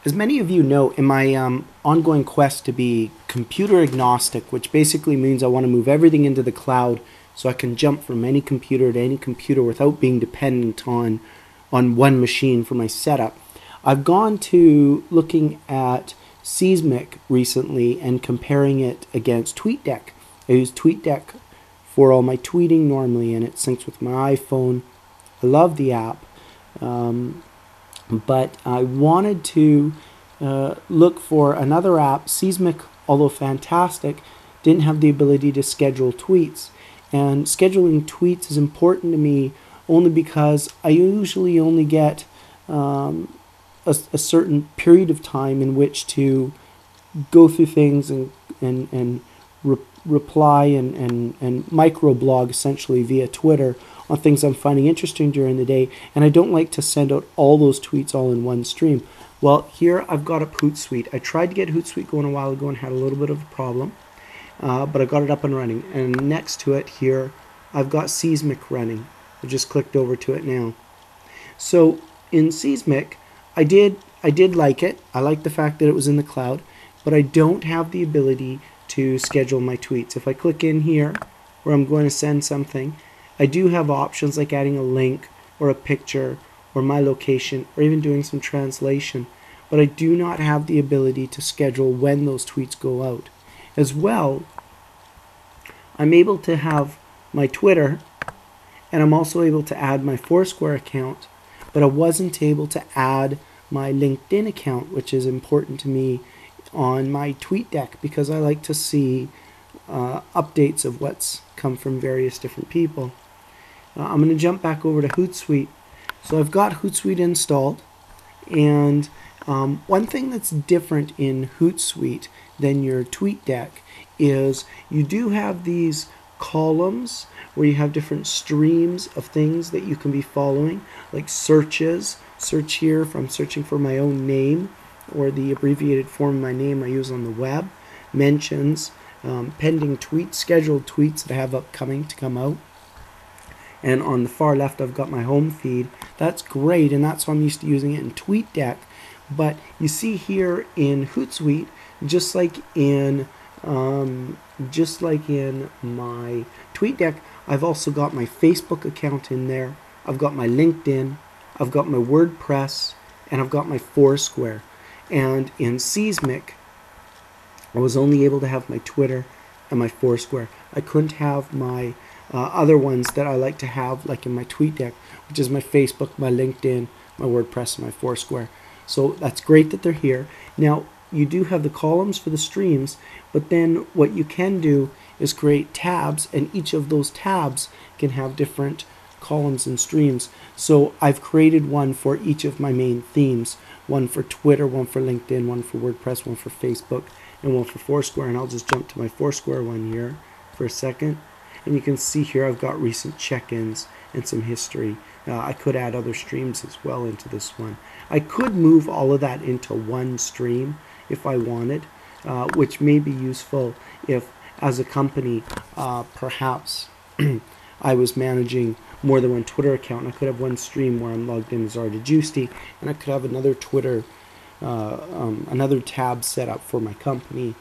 As many of you know, in my ongoing quest to be computer agnostic, which basically means I want to move everything into the cloud so I can jump from any computer to any computer without being dependent on one machine for my setup, I've gone to looking at Seesmic recently and comparing it against TweetDeck. I use TweetDeck for all my tweeting normally, and it syncs with my iPhone. I love the app. But I wanted to look for another app. Seesmic, although fantastic, didn't have the ability to schedule tweets. And scheduling tweets is important to me only because I usually only get a certain period of time in which to go through things and reply and microblog essentially via Twitter on things I'm finding interesting during the day, and I don't like to send out all those tweets all in one stream. Well, here I've got up HootSuite. I tried to get HootSuite going a while ago and had a little bit of a problem, but I got it up and running. And next to it here, I've got Seesmic running. I just clicked over to it now. So in Seesmic, I did like it. I like the fact that it was in the cloud, but I don't have the ability to schedule my tweets. If I click in here where I'm going to send something, I do have options like adding a link or a picture or my location or even doing some translation, but I do not have the ability to schedule when those tweets go out. As well, I'm able to have my Twitter, and I'm also able to add my Foursquare account, but I wasn't able to add my LinkedIn account, which is important to me on my TweetDeck because I like to see updates of what's come from various different people. I'm going to jump back over to HootSuite. So I've got HootSuite installed, and one thing that's different in HootSuite than your TweetDeck is you do have these columns where you have different streams of things that you can be following, like searches. Search here if I'm searching for my own name or the abbreviated form of my name I use on the web. Mentions, pending tweets, scheduled tweets that I have upcoming to come out. And on the far left, I've got my home feed. That's great, and that's how I'm used to using it in TweetDeck. But you see here in HootSuite, just like in my TweetDeck, I've also got my Facebook account in there. I've got my LinkedIn. I've got my WordPress, and I've got my Foursquare. And in Seesmic, I was only able to have my Twitter and my Foursquare. I couldn't have my other ones that I like to have, like in my TweetDeck, which is my Facebook, my LinkedIn, my WordPress, and my Foursquare. So that's great that they're here. Now, you do have the columns for the streams, but then what you can do is create tabs, and each of those tabs can have different columns and streams. So I've created one for each of my main themes, one for Twitter, one for LinkedIn, one for WordPress, one for Facebook, and one for Foursquare. And I'll just jump to my Foursquare one here for a second. And you can see here I've got recent check-ins and some history. I could add other streams as well into this one. I could move all of that into one stream if I wanted, which may be useful if, as a company, perhaps I was managing more than one Twitter account. And I could have one stream where I'm logged in as Arda, and I could have another Twitter, another tab set up for my company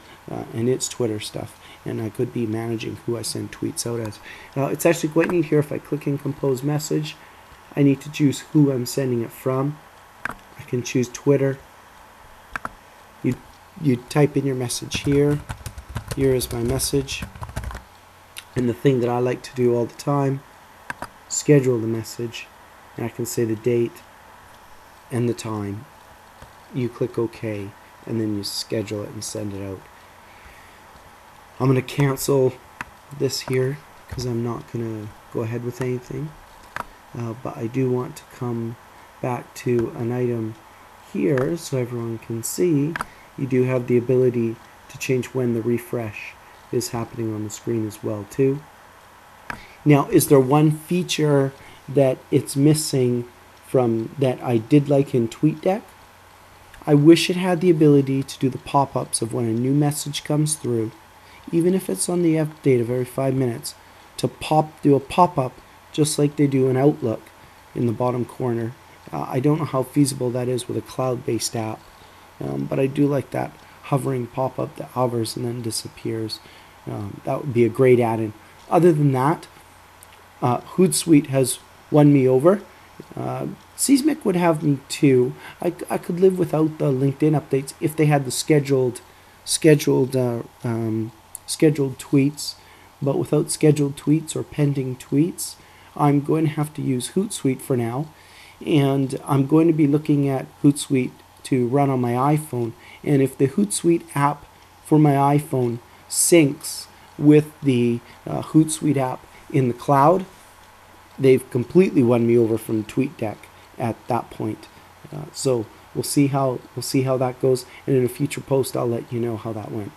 and its Twitter stuff. And I could be managing who I send tweets out as. It's actually quite neat here. If I click in compose message, I need to choose who I'm sending it from. I can choose Twitter. You type in your message here. Here is my message. And the thing that I like to do all the time, schedule the message. And I can say the date and the time. You click OK, and then you schedule it and send it out. I'm going to cancel this here because I'm not going to go ahead with anything. But I do want to come back to an item here so everyone can see. You do have the ability to change when the refresh is happening on the screen as well too. Now, is there one feature that it's missing from that I did like in TweetDeck? I wish it had the ability to do the pop-ups of when a new message comes through, even if it's on the update of every 5 minutes, to do a pop-up just like they do in Outlook in the bottom corner. I don't know how feasible that is with a cloud-based app, but I do like that hovering pop-up that hovers and then disappears. That would be a great add-in. Other than that, HootSuite has won me over. Seesmic would have me too. I could live without the LinkedIn updates if they had the scheduled tweets, but without scheduled tweets or pending tweets, I'm going to have to use HootSuite for now, and I'm going to be looking at HootSuite to run on my iPhone. And if the HootSuite app for my iPhone syncs with the HootSuite app in the cloud, they've completely won me over from TweetDeck at that point. So we'll see how that goes, and in a future post I'll let you know how that went.